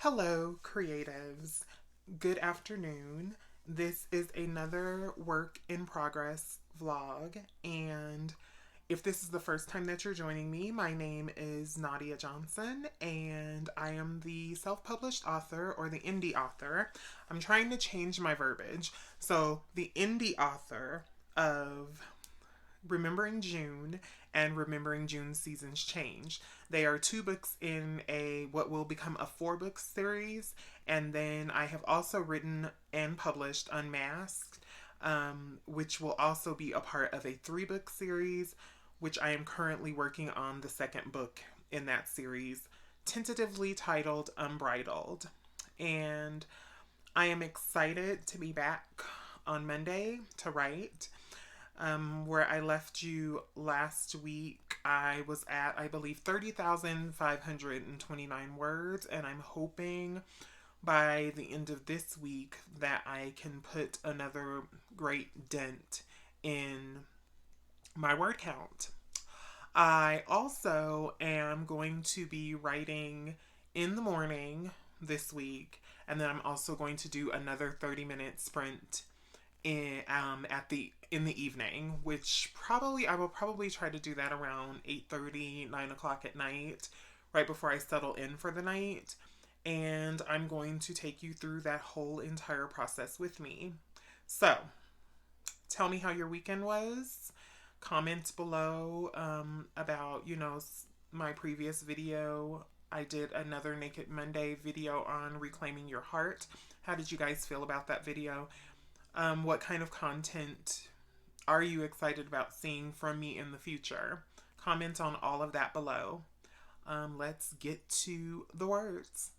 Hello, creatives. Good afternoon. This is another work in progress vlog. And if this is the first time that you're joining me, my name is Nadia Johnson, and I am the self published author or the indie author. I'm trying to change my verbiage. So, the indie author of Remembering June and Remembering June Seasons Change. They are two books in a what will become a four-book series, and then I have also written and published Unmasked, which will also be a part of a three-book series, which I am currently working on the second book in that series, tentatively titled Unbridled. And I am excited to be back on Monday to write. Where I left you last week, I was at, I believe, 30,529 words, and I'm hoping by the end of this week that I can put another great dent in my word count. I also am going to be writing in the morning this week, and then I'm also going to do another 30-minute sprint in the evening, which probably I will probably try to do that around 8:30, 9 o'clock at night, right before I settle in for the night. And I'm going to take you through that whole entire process with me. So, tell me how your weekend was. Comment below about, my previous video. I did another Naked Monday video on reclaiming your heart. How did you guys feel about that video? What kind of content are you excited about seeing from me in the future? Comment on all of that below. Let's get to the words.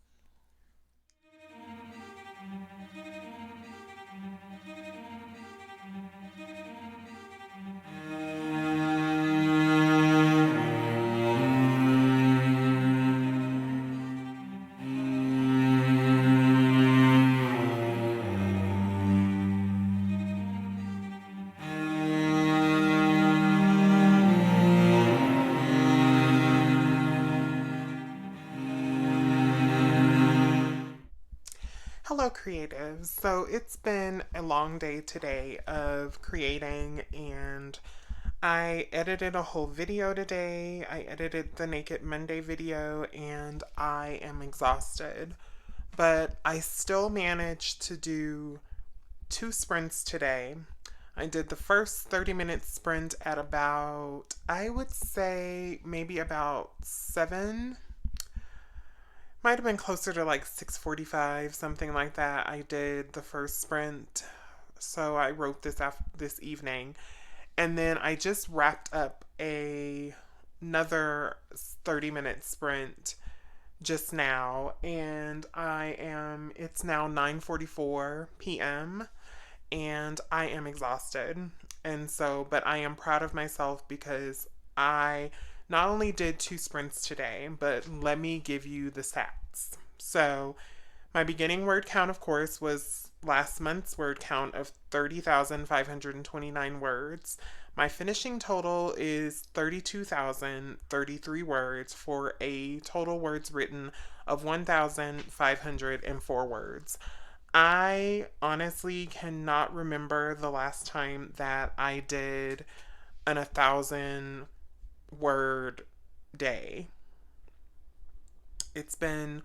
Hello, creatives. So it's been a long day today of creating, and I edited a whole video today. I edited the Naked Monday video, and I am exhausted. But I still managed to do two sprints today. I did the first 30-minute sprint at about, I would say, maybe about 7. Might have been closer to like 6:45, something like that. I did the first sprint. So I wrote this evening. And then I just wrapped up another 30-minute sprint just now, and it's now 9:44 p.m. and I am exhausted. And so, but I am proud of myself because I not only did two sprints today, but let me give you the stats. So, my beginning word count, of course, was last month's word count of 30,529 words. My finishing total is 32,033 words for a total words written of 1,504 words. I honestly cannot remember the last time that I did an 1,000 word day. It's been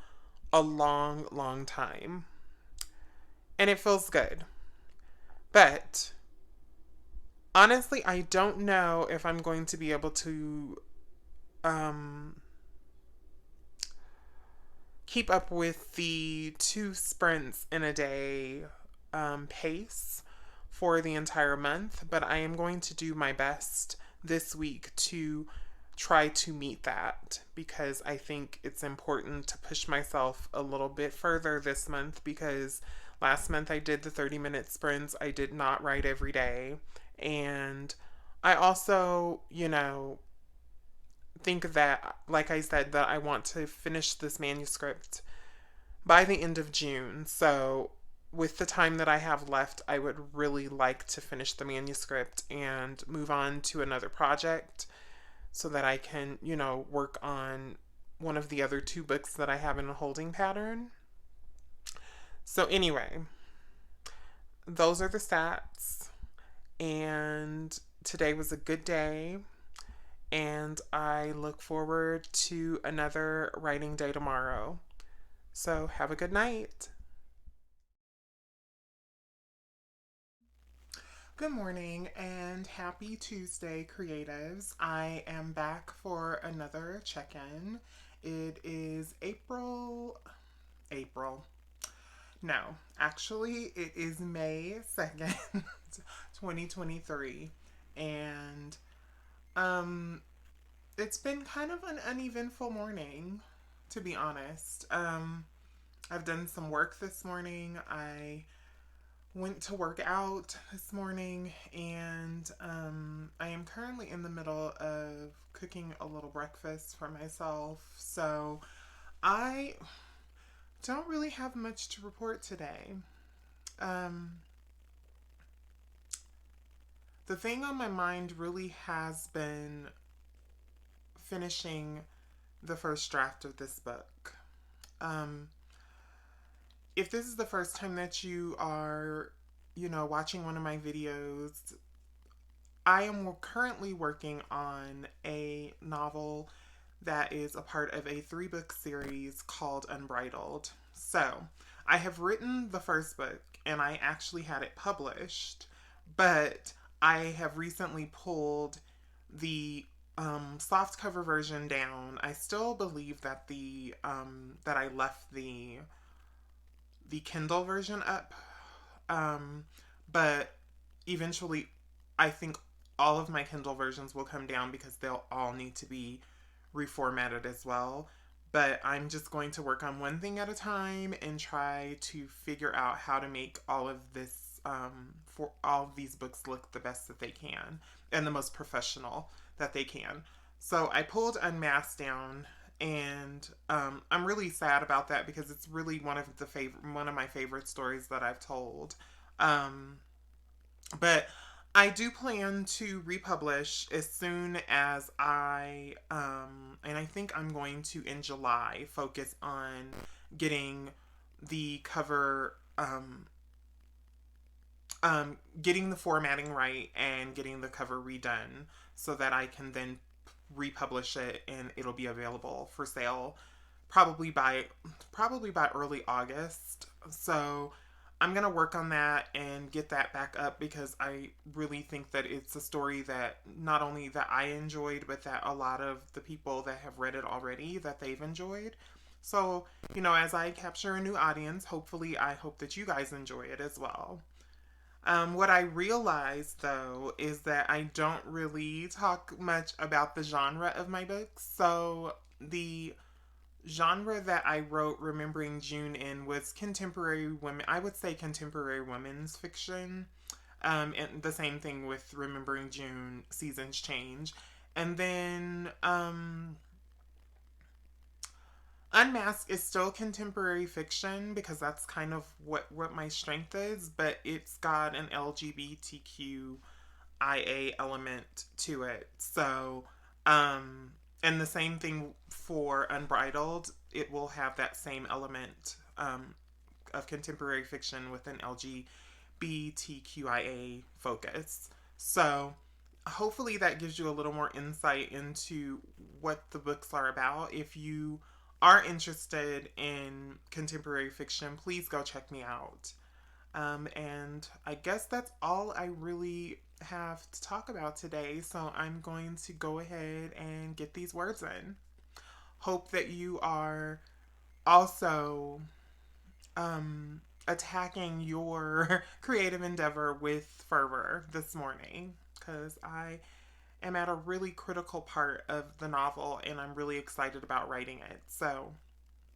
a long, long time. And it feels good. But honestly, I don't know if I'm going to be able to keep up with the two sprints in a day pace for the entire month, but I am going to do my best this week to try to meet that because I think it's important to push myself a little bit further this month because last month I did the 30-minute sprints. I did not write every day. And I also, think that, like I said, that I want to finish this manuscript by the end of June. So, with the time that I have left, I would really like to finish the manuscript and move on to another project so that I can, work on one of the other two books that I have in a holding pattern. So, anyway, those are the stats. And today was a good day. And I look forward to another writing day tomorrow. So, have a good night. Good morning and happy Tuesday, creatives. I am back for another check in. It is April. No, actually, it is May 2nd, 2023. And um, it's been kind of an uneventful morning, to be honest. I've done some work this morning. I went to work out this morning, and I am currently in the middle of cooking a little breakfast for myself. So I don't really have much to report today. Um, the thing on my mind really has been finishing the first draft of this book. Um, if this is the first time that you are, watching one of my videos, I am currently working on a novel that is a part of a 3-book series called Unbridled. So, I have written the first book and I actually had it published, but I have recently pulled the softcover version down. I still believe that that I left the Kindle version up, but eventually I think all of my Kindle versions will come down because they'll all need to be reformatted as well. But I'm just going to work on one thing at a time and try to figure out how to make all of this, for all of these books look the best that they can and the most professional that they can. So I pulled Unmasked down, and I'm really sad about that because it's really one of my favorite stories that I've told. But I do plan to republish as soon as and I think I'm going to, in July, focus on getting the cover, getting the formatting right and getting the cover redone so that I can then republish it and it'll be available for sale probably by early August. So I'm going to work on that and get that back up because I really think that it's a story that not only that I enjoyed, but that a lot of the people that have read it already, that they've enjoyed. So, as I capture a new audience, hopefully I hope that you guys enjoy it as well. What I realized, though, is that I don't really talk much about the genre of my books. So the genre that I wrote Remembering June in was contemporary women. I would say contemporary women's fiction. And the same thing with Remembering June, Seasons Change. And then Unmasked is still contemporary fiction because that's kind of what my strength is, but it's got an LGBTQIA element to it. So, and the same thing for Unbridled, it will have that same element of contemporary fiction with an LGBTQIA focus. So, hopefully that gives you a little more insight into what the books are about. If you are interested in contemporary fiction, please go check me out. And I guess that's all I really have to talk about today. So I'm going to go ahead and get these words in. Hope that you are also attacking your creative endeavor with fervor this morning, because I am at a really critical part of the novel and I'm really excited about writing it. So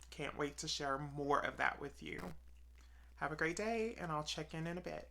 can't wait to share more of that with you. Have a great day, and I'll check in a bit.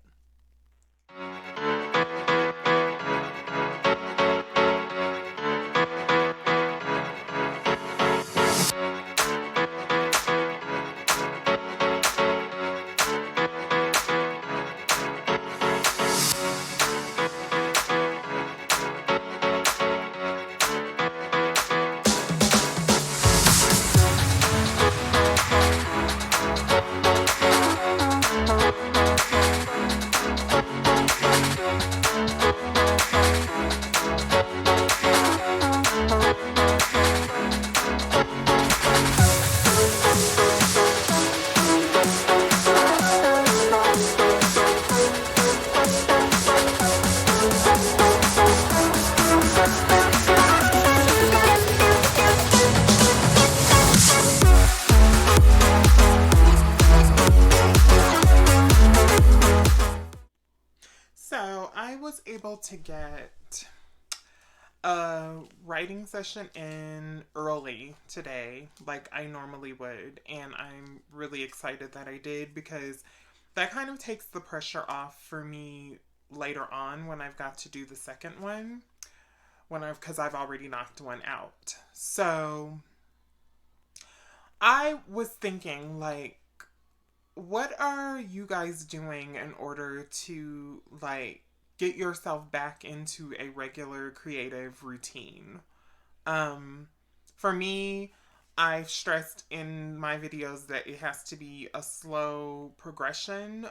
to get a writing session in early today, like I normally would, and I'm really excited that I did because that kind of takes the pressure off for me later on when I've got to do the second one because I've already knocked one out. So I was thinking, like, what are you guys doing in order to, like, get yourself back into a regular creative routine? Um, for me, I've stressed in my videos that it has to be a slow progression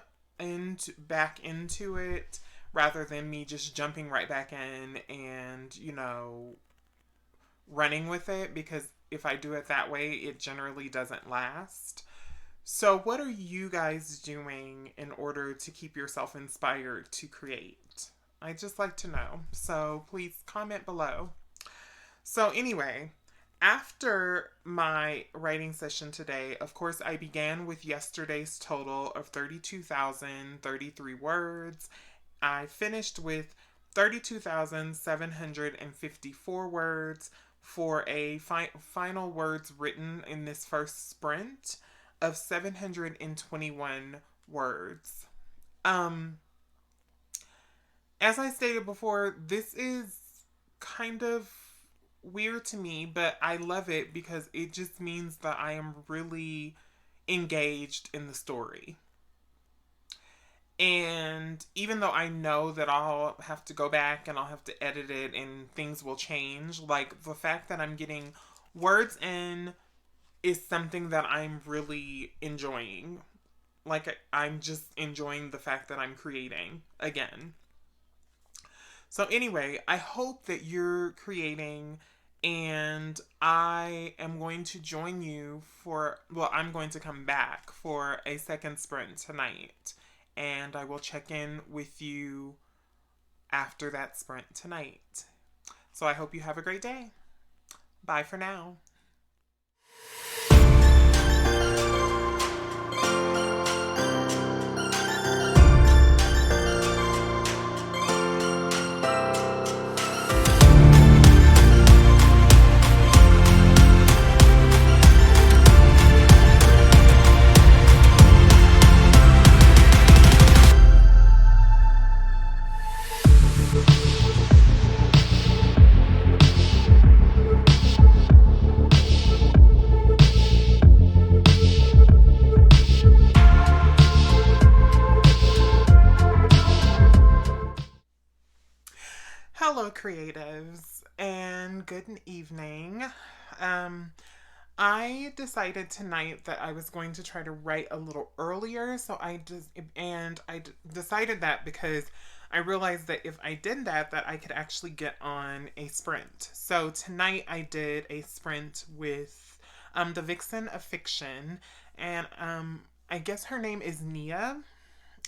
back into it rather than me just jumping right back in and, running with it, because if I do it that way, it generally doesn't last. So, what are you guys doing in order to keep yourself inspired to create? I'd just like to know. So, please comment below. So, anyway, after my writing session today, of course, I began with yesterday's total of 32,033 words. I finished with 32,754 words for a final words written in this first sprint of 721 words. As I stated before, this is kind of weird to me, but I love it because it just means that I am really engaged in the story. And even though I know that I'll have to go back and I'll have to edit it and things will change, like the fact that I'm getting words in is something that I'm really enjoying. Like, I'm just enjoying the fact that I'm creating again. So anyway, I hope that you're creating, and I am going to join you I'm going to come back for a second sprint tonight, and I will check in with you after that sprint tonight. So I hope you have a great day. Bye for now. Hello, creatives, and good evening. I decided tonight that I was going to try to write a little earlier, so I decided that because I realized that if I did that I could actually get on a sprint. So tonight I did a sprint with the Vixen of Fiction, and I guess her name is Nia.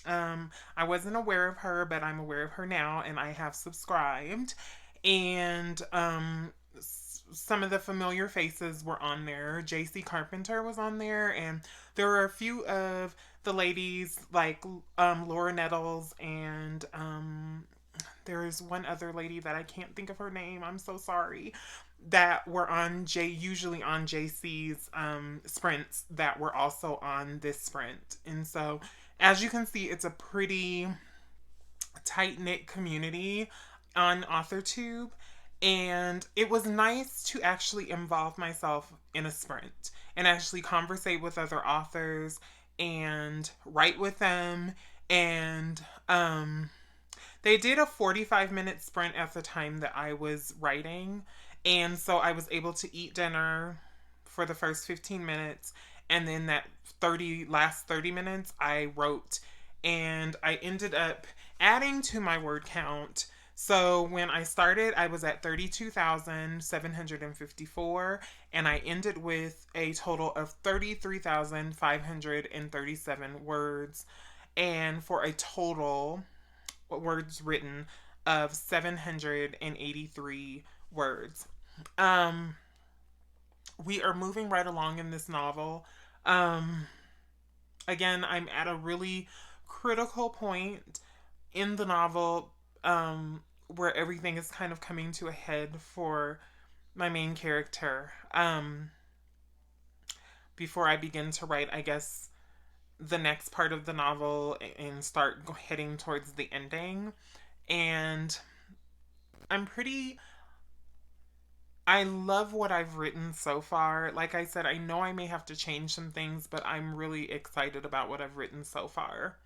I wasn't aware of her, but I'm aware of her now, and I have subscribed. And some of the familiar faces were on there. JC Carpenter was on there, and there were a few of the ladies like Laura Nettles, and there is one other lady that I can't think of her name. I'm so sorry. That were usually on JC's sprints that were also on this sprint. And so, as you can see, it's a pretty tight-knit community on AuthorTube. And it was nice to actually involve myself in a sprint and actually conversate with other authors and write with them. And they did a 45-minute sprint at the time that I was writing. And so I was able to eat dinner for the first 15 minutes. And then that last 30 minutes I wrote. And I ended up adding to my word count. So when I started, I was at 32,754, and I ended with a total of 33,537 words, and for a total words written of 783 words. We are moving right along in this novel. Again, I'm at a really critical point in the novel. where everything is kind of coming to a head for my main character. Before I begin to write, I guess, the next part of the novel and start heading towards the ending. And I'm pretty. I love what I've written so far. Like I said, I know I may have to change some things, but I'm really excited about what I've written so far.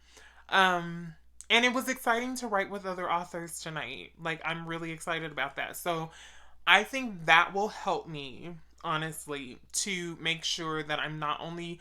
Um, and it was exciting to write with other authors tonight. Like, I'm really excited about that. So, I think that will help me, honestly, to make sure that I'm not only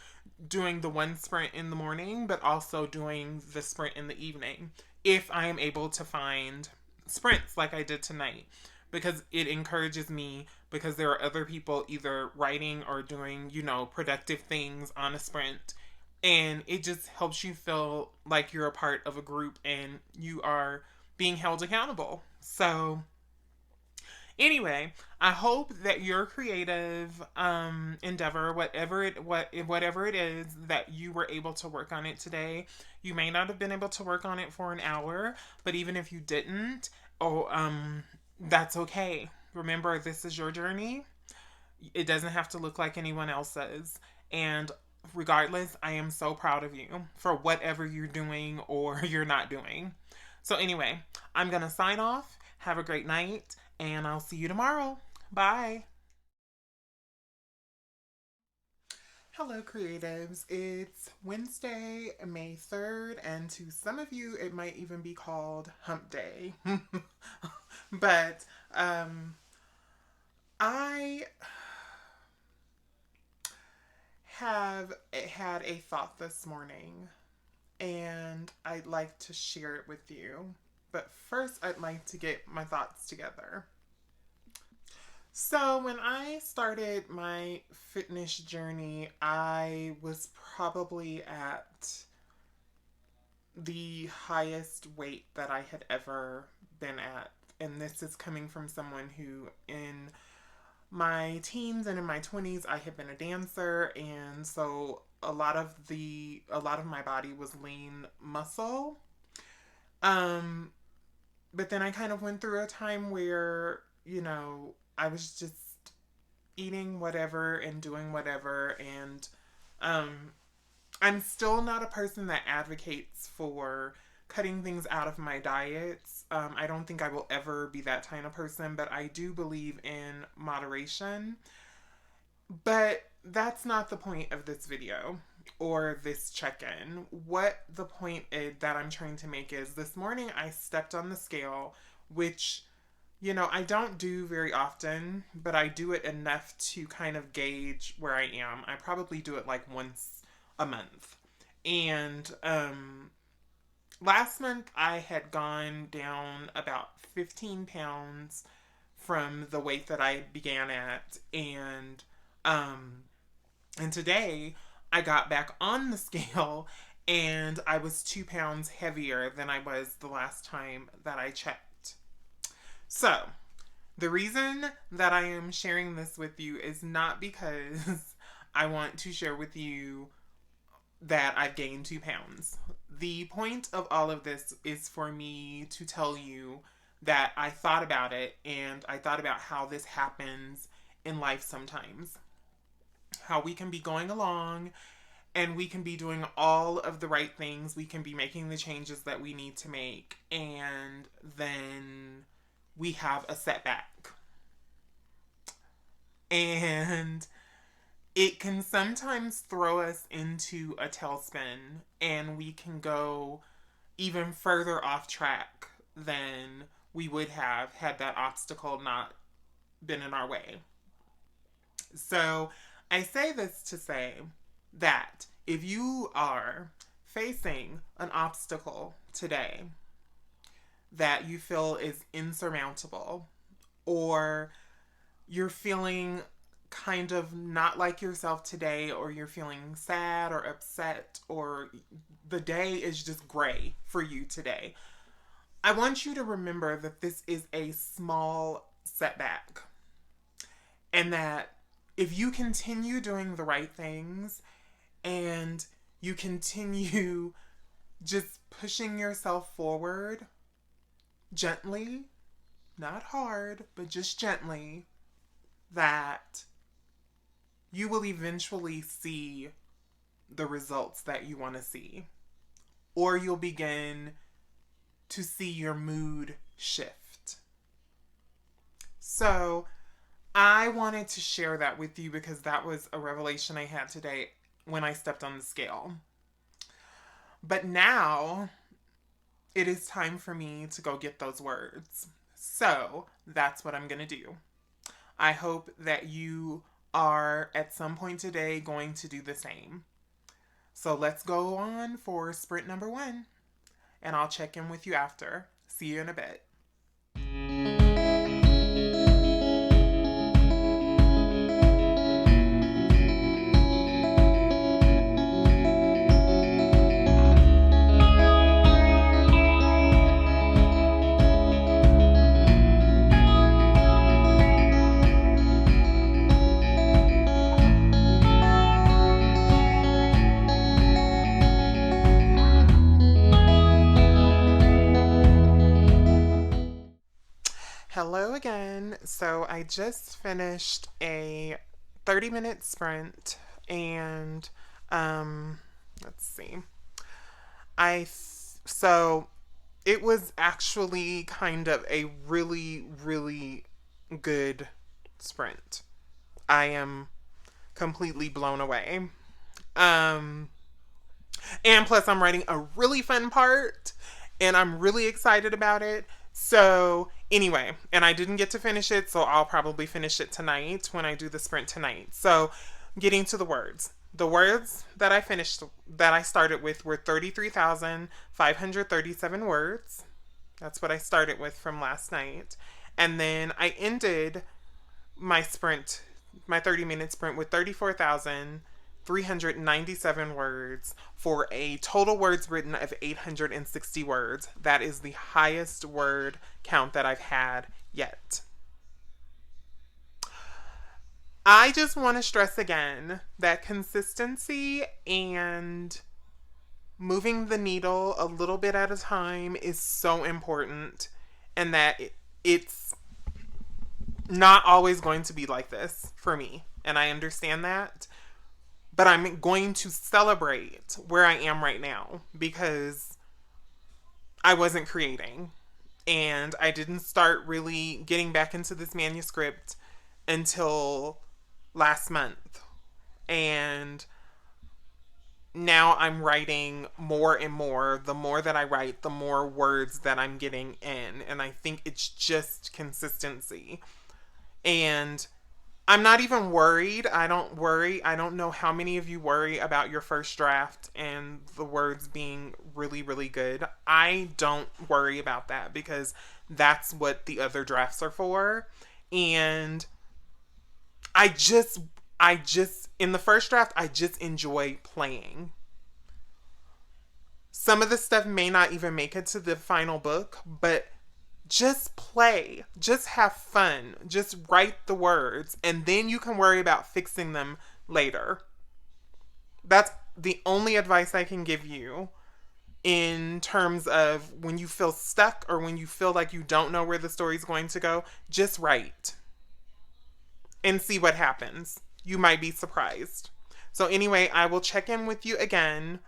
doing the one sprint in the morning, but also doing the sprint in the evening. If I am able to find sprints like I did tonight, because it encourages me, because there are other people either writing or doing, productive things on a sprint. And it just helps you feel like you're a part of a group and you are being held accountable. So, anyway, I hope that your creative endeavor, whatever it is that you were able to work on it today, you may not have been able to work on it for an hour, but even if you didn't, that's okay. Remember, this is your journey. It doesn't have to look like anyone else's, and regardless, I am so proud of you for whatever you're doing or you're not doing. So anyway, I'm gonna sign off. Have a great night, and I'll see you tomorrow. Bye. Hello, creatives. It's Wednesday, May 3rd, and to some of you, it might even be called Hump Day. But I have had a thought this morning, and I'd like to share it with you. But first, I'd like to get my thoughts together. So, when I started my fitness journey, I was probably at the highest weight that I had ever been at. And this is coming from someone who, in my teens and in my 20s, I had been a dancer. And so, a lot of my body was lean muscle. Um, but then I kind of went through a time where, I was just eating whatever and doing whatever. And um, I'm still not a person that advocates for cutting things out of my diets. I don't think I will ever be that kind of person, but I do believe in moderation. But that's not the point of this video or this check-in. What the point is that I'm trying to make is this morning I stepped on the scale, which I don't do very often, but I do it enough to kind of gauge where I am. I probably do it like once a month. And last month I had gone down about 15 pounds from the weight that I began at. Um, and today I got back on the scale and I was 2 pounds heavier than I was the last time that I checked. So, the reason that I am sharing this with you is not because I want to share with you that I've gained 2 pounds. The point of all of this is for me to tell you that I thought about it and I thought about how this happens in life sometimes. How we can be going along and we can be doing all of the right things. We can be making the changes that we need to make. And then we have a setback. And it can sometimes throw us into a tailspin and we can go even further off track than we would have had that obstacle not been in our way. So I say this to say that if you are facing an obstacle today that you feel is insurmountable, or you're feeling kind of not like yourself today, or you're feeling sad or upset, or the day is just gray for you today, I want you to remember that this is a small setback. And that if you continue doing the right things and you continue just pushing yourself forward gently, not hard, but just gently, that you will eventually see the results that you want to see. Or you'll begin to see your mood shift. So, I wanted to share that with you because that was a revelation I had today when I stepped on the scale. But now it is time for me to go get those words. So, that's what I'm going to do. I hope that you are at some point today going to do the same. So, let's go on for sprint number 1, and I'll check in with you after. See you in a bit. Hello again. So I just finished a 30-minute sprint, and let's see. So it was actually kind of a really really good sprint. I am completely blown away. Um and plus I'm writing a really fun part, and I'm really excited about it. So, anyway, and I didn't get to finish it, so I'll probably finish it tonight when I do the sprint tonight. So, getting to the words. The words that I started with were 33,537 words. That's what I started with from last night. And then I ended my sprint, my 30-minute sprint, with 34,397 words for a total words written of 860 words. That is the highest word count that I've had yet. I just want to stress again that consistency and moving the needle a little bit at a time is so important, and that it's not always going to be like this for me. And I understand that. But I'm going to celebrate where I am right now because I wasn't creating. And I didn't start really getting back into this manuscript until last month. And now I'm writing more and more. The more that I write, the more words that I'm getting in. And I think it's just consistency. And I'm not even worried. I don't worry. I don't know how many of you worry about your first draft and the words being really, really good. I don't worry about that because that's what the other drafts are for. And in the first draft, I just enjoy playing. Some of the stuff may not even make it to the final book, but just play, just have fun, just write the words, and then you can worry about fixing them later. That's the only advice I can give you in terms of when you feel stuck or when you feel like you don't know where the story's going to go. Just write and see what happens. You might be surprised. So, anyway, I will check in with you again.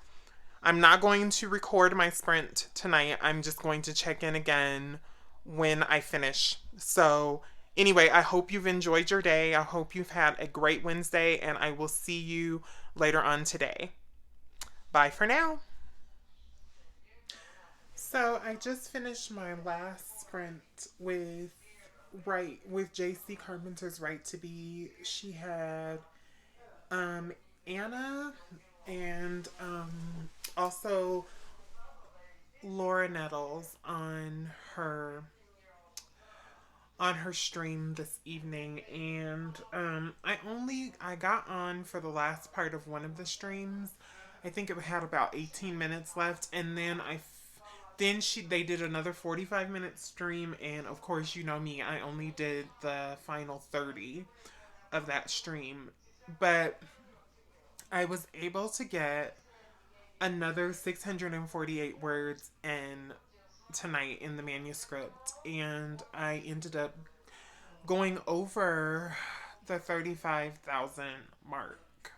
I'm not going to record my sprint tonight. I'm just going to check in again when I finish. So, anyway, I hope you've enjoyed your day. I hope you've had a great Wednesday, and I will see you later on today. Bye for now. So, I just finished my last sprint with JC Carpenter's Right to Be. She had Anna and also Laura Nettles on her stream this evening, and I got on for the last part of one of the streams. I think it had about 18 minutes left, and then they did another 45-minute stream, and of course, you know me, I only did the final 30 of that stream. But I was able to get another 648 words in tonight in the manuscript, and I ended up going over the 35,000 mark.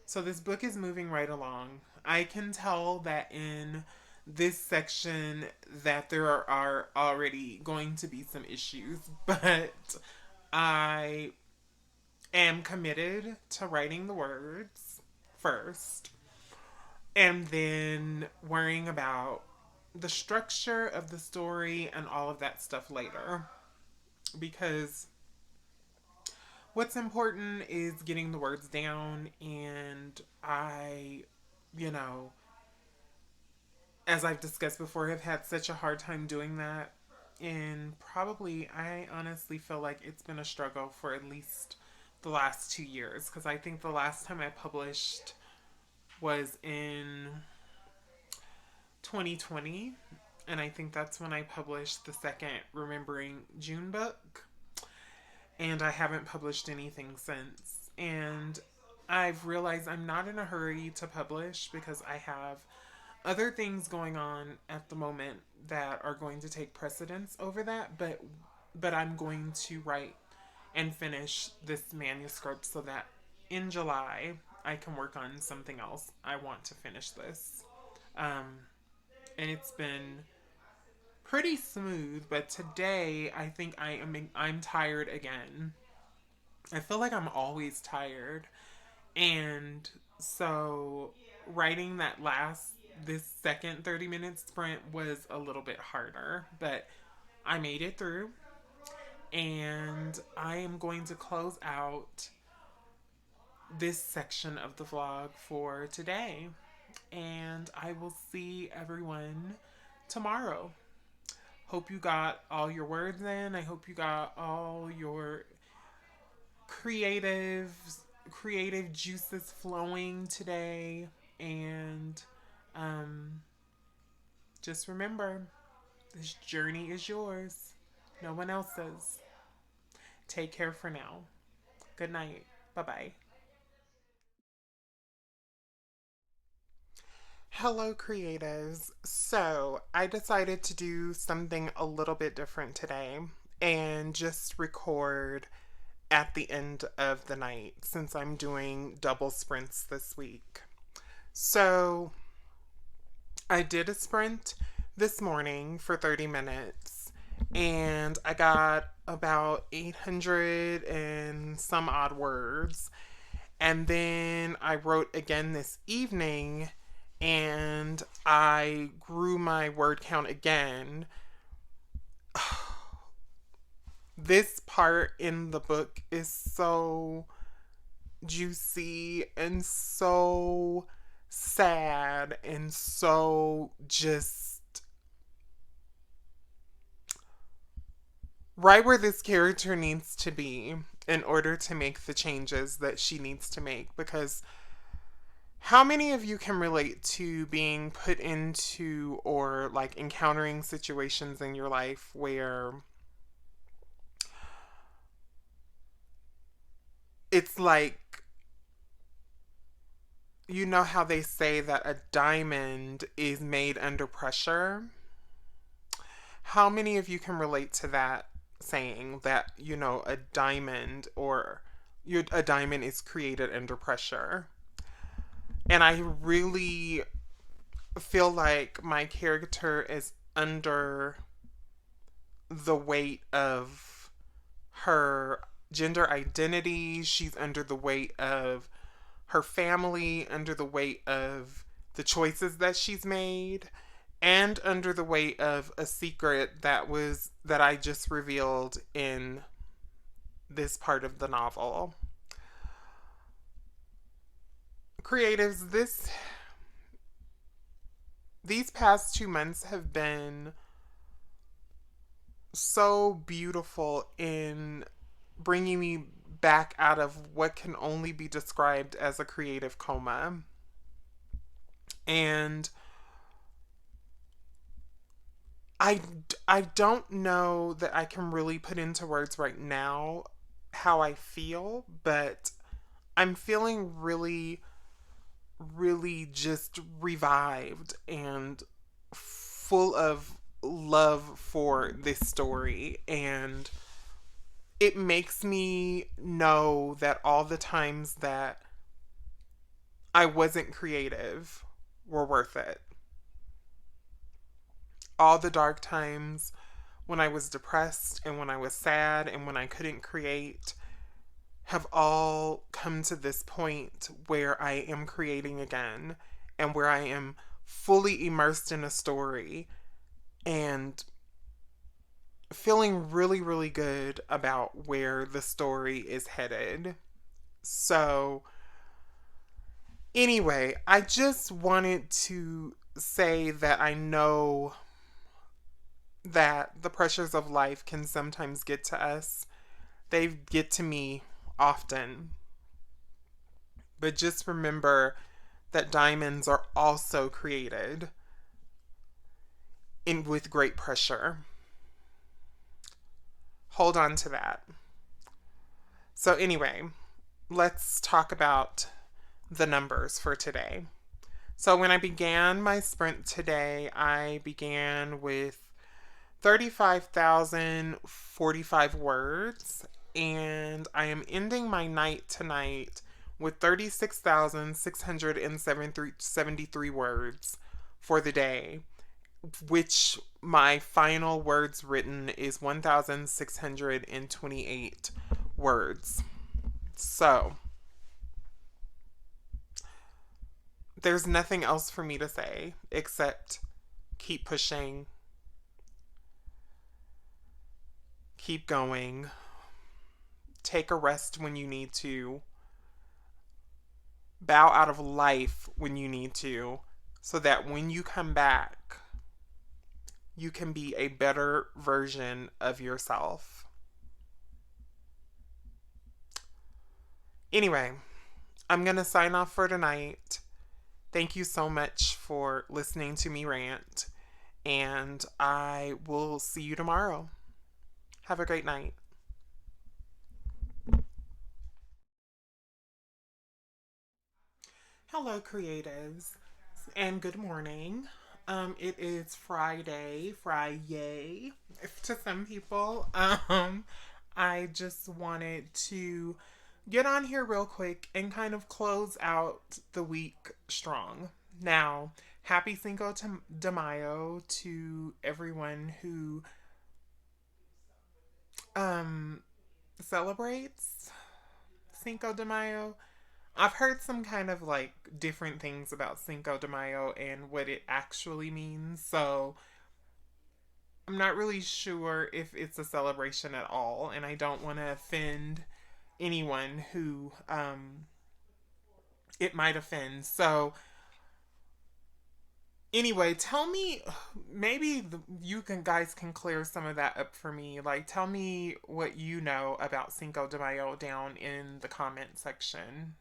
So this book is moving right along. I can tell that in this section that there are already going to be some issues, but I am committed to writing the words first and then worrying about the structure of the story and all of that stuff later. Because what's important is getting the words down, and I, you know, as I've discussed before, have had such a hard time doing that. And probably, I honestly feel like it's been a struggle for at least the last 2 years, because I think the last time I published was in 2020. And I think that's when I published the second Remembering June book. And I haven't published anything since. And I've realized I'm not in a hurry to publish because I have other things going on at the moment that are going to take precedence over that, but I'm going to write and finish this manuscript so that in July I can work on something else. I want to finish this. And it's been pretty smooth, but today I think I'm tired again. I feel like I'm always tired. And so writing this second 30-minute sprint was a little bit harder, but I made it through. And I am going to close out this section of the vlog for today. And I will see everyone tomorrow. Hope you got all your words in. I hope you got all your creative juices flowing today. And just remember, this journey is yours, no one else's. Take care for now. Good night. Bye bye. Hello, creatives. So, I decided to do something a little bit different today and just record at the end of the night since I'm doing double sprints this week. So, I did a sprint this morning for 30 minutes and I got about 800 and some odd words. And then I wrote again this evening and I grew my word count again. This part in the book is so juicy and so sad and so just right where this character needs to be in order to make the changes that she needs to make. Because how many of you can relate to being put into or like encountering situations in your life where it's like, you know how they say that a diamond is made under pressure? How many of you can relate to that saying that, a diamond a diamond is created under pressure? And I really feel like my character is under the weight of her gender identity. She's under the weight of her family, under the weight of the choices that she's made, and under the weight of a secret that I just revealed in this part of the novel. Creatives, these past 2 months have been so beautiful in bringing me back out of what can only be described as a creative coma. And I don't know that I can really put into words right now how I feel, but I'm feeling really, really just revived and full of love for this story, and it makes me know that all the times that I wasn't creative were worth it. All the dark times when I was depressed and when I was sad and when I couldn't create have all come to this point where I am creating again and where I am fully immersed in a story and feeling really, really good about where the story is headed. So, anyway, I just wanted to say that I know that the pressures of life can sometimes get to us. They get to me often. But just remember that diamonds are also created in with great pressure. Hold on to that. So anyway, let's talk about the numbers for today. So when I began my sprint today, I began with 35,045 words, and I am ending my night tonight with 36,673 words for the day, which my final words written is 1,628 words. So, there's nothing else for me to say except keep pushing, keep going, take a rest when you need to, bow out of life when you need to, so that when you come back, you can be a better version of yourself. Anyway, I'm going to sign off for tonight. Thank you so much for listening to me rant, and I will see you tomorrow. Have a great night. Hello, creatives, and good morning. It is Friday to some people. I just wanted to get on here real quick and kind of close out the week strong. Now, happy de Mayo to everyone who um celebrates Cinco de Mayo. I've heard some kind of like different things about Cinco de Mayo and what it actually means, so I'm not really sure if it's a celebration at all, and I don't want to offend anyone who it might offend. So anyway, tell me, maybe you can guys can clear some of that up for me. Like, tell me what you know about Cinco de Mayo down in the comment section.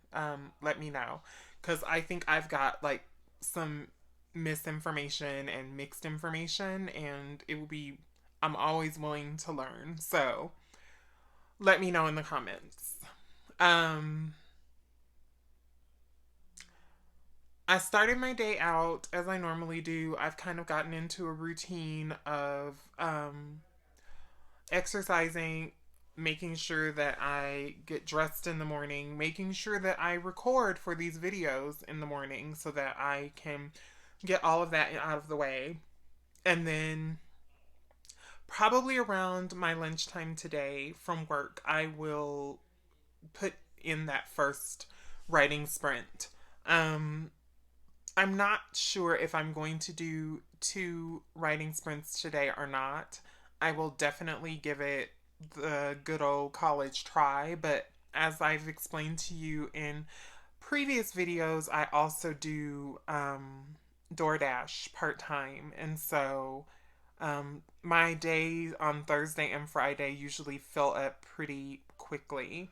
Let me know, because I think I've got like some misinformation and mixed information, and it will be. I'm always willing to learn, so let me know in the comments. Um, I started my day out as I normally do. I've kind of gotten into a routine of exercising, making sure that I get dressed in the morning, making sure that I record for these videos in the morning so that I can get all of that out of the way. And then probably around my lunchtime today from work, I will put in that first writing sprint. Um, I'm not sure if I'm going to do 2 writing sprints today or not. I will definitely give it the good old college try, but as I've explained to you in previous videos, I also do DoorDash part time, and so my days on Thursday and Friday usually fill up pretty quickly.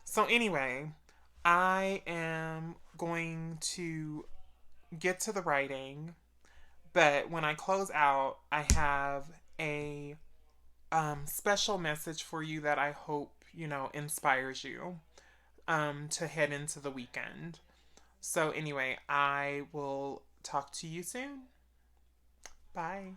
So, anyway, I am going to get to the writing, but when I close out, I have a special message for you that I hope, inspires you to head into the weekend. So, anyway, I will talk to you soon. Bye.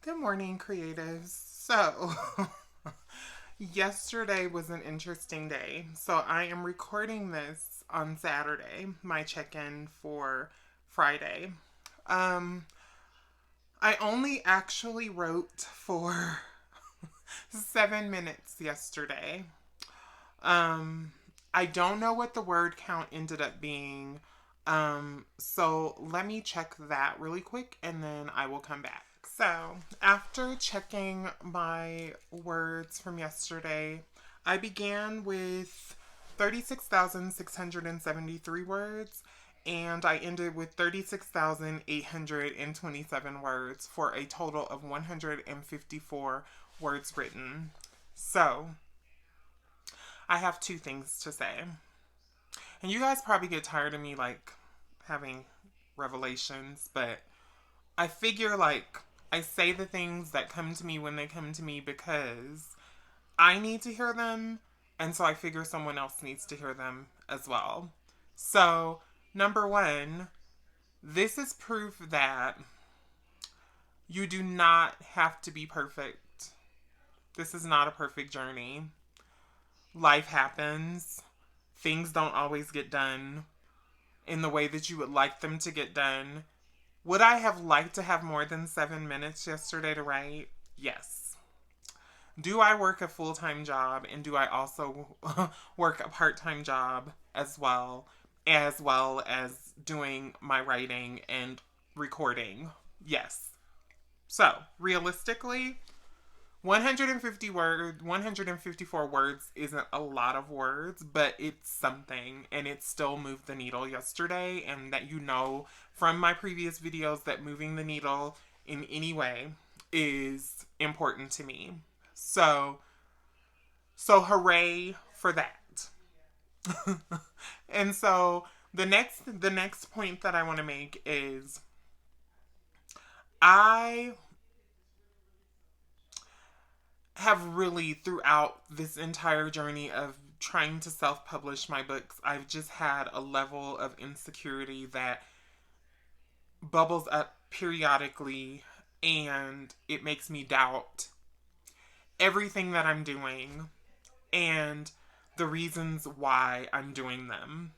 Good morning, creatives. So, yesterday was an interesting day. So, I am recording this on Saturday, my check in for Friday. Um, I only actually wrote for 7 minutes yesterday. I don't know what the word count ended up being. So let me check that really quick and then I will come back. So, after checking my words from yesterday, I began with 36,673 words and I ended with 36,827 words for a total of 154 words written. So, I have two things to say. And you guys probably get tired of me like having revelations, but I figure like I say the things that come to me when they come to me because I need to hear them, and so I figure someone else needs to hear them as well. So, number one, this is proof that you do not have to be perfect. This is not a perfect journey. Life happens. Things don't always get done in the way that you would like them to get done. Would I have liked to have more than 7 minutes yesterday to write? Yes. Do I work a full-time job and do I also work a part-time job as well as doing my writing and recording? Yes. So, realistically, 154 words isn't a lot of words, but it's something, and it still moved the needle yesterday, and that you know from my previous videos that moving the needle in any way is important to me. So, hooray for that. And so the next point that I want to make is I have really, throughout this entire journey of trying to self publish my books, I've just had a level of insecurity that bubbles up periodically and it makes me doubt everything that I'm doing and the reasons why I'm doing them.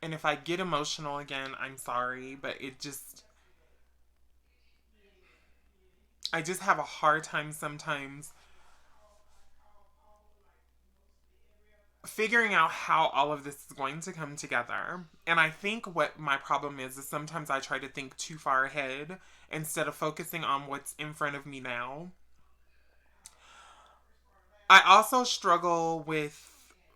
And if I get emotional again, I'm sorry, but I just have a hard time sometimes figuring out how all of this is going to come together. And I think what my problem is sometimes I try to think too far ahead instead of focusing on what's in front of me now. I also struggle with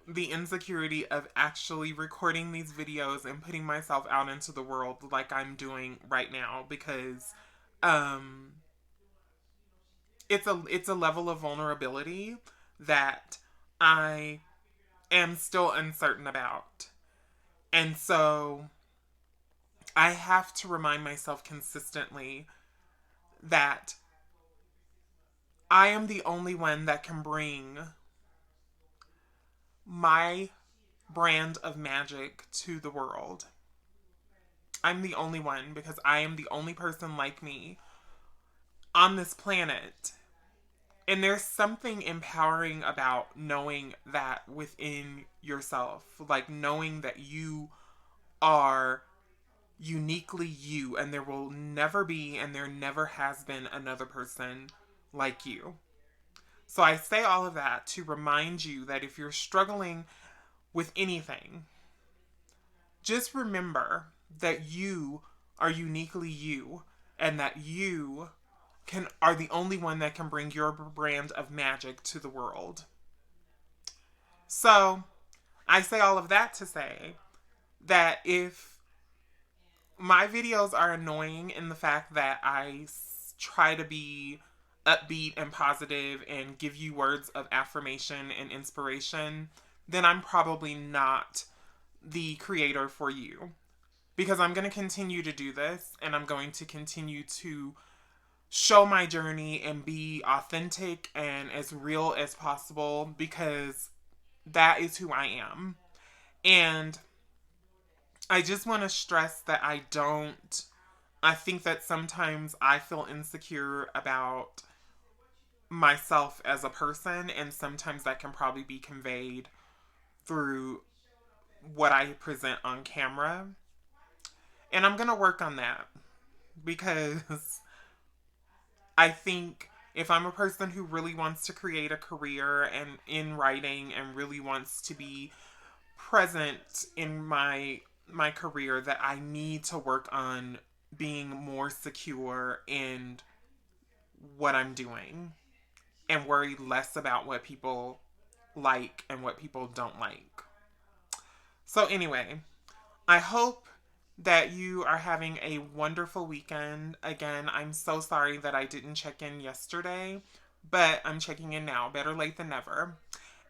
the insecurity of actually recording these videos and putting myself out into the world like I'm doing right now because um it's a level of vulnerability that I am still uncertain about. And so I have to remind myself consistently that I am the only one that can bring my brand of magic to the world. I'm the only one because I am the only person like me on this planet. And there's something empowering about knowing that within yourself, like knowing that you are uniquely you and there will never be and there never has been another person like you. So I say all of that to remind you that if you're struggling with anything, just remember that you are uniquely you and that you are the only one that can bring your brand of magic to the world. So, I say all of that to say that if my videos are annoying in the fact that try to be upbeat and positive and give you words of affirmation and inspiration, then I'm probably not the creator for you. Because I'm going to continue to do this and I'm going to continue to show my journey and be authentic and as real as possible because that is who I am. And I just want to stress that I think that sometimes I feel insecure about myself as a person, and sometimes that can probably be conveyed through what I present on camera. And I'm going to work on that because I think if I'm a person who really wants to create a career and in writing and really wants to be present in my career, that I need to work on being more secure in what I'm doing and worry less about what people like and what people don't like. So anyway, I hope that you are having a wonderful weekend. Again, I'm so sorry that I didn't check in yesterday, but I'm checking in now. Better late than never.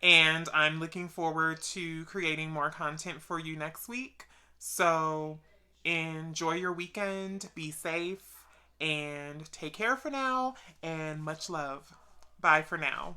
And I'm looking forward to creating more content for you next week. So enjoy your weekend, be safe, and take care for now. And much love. Bye for now.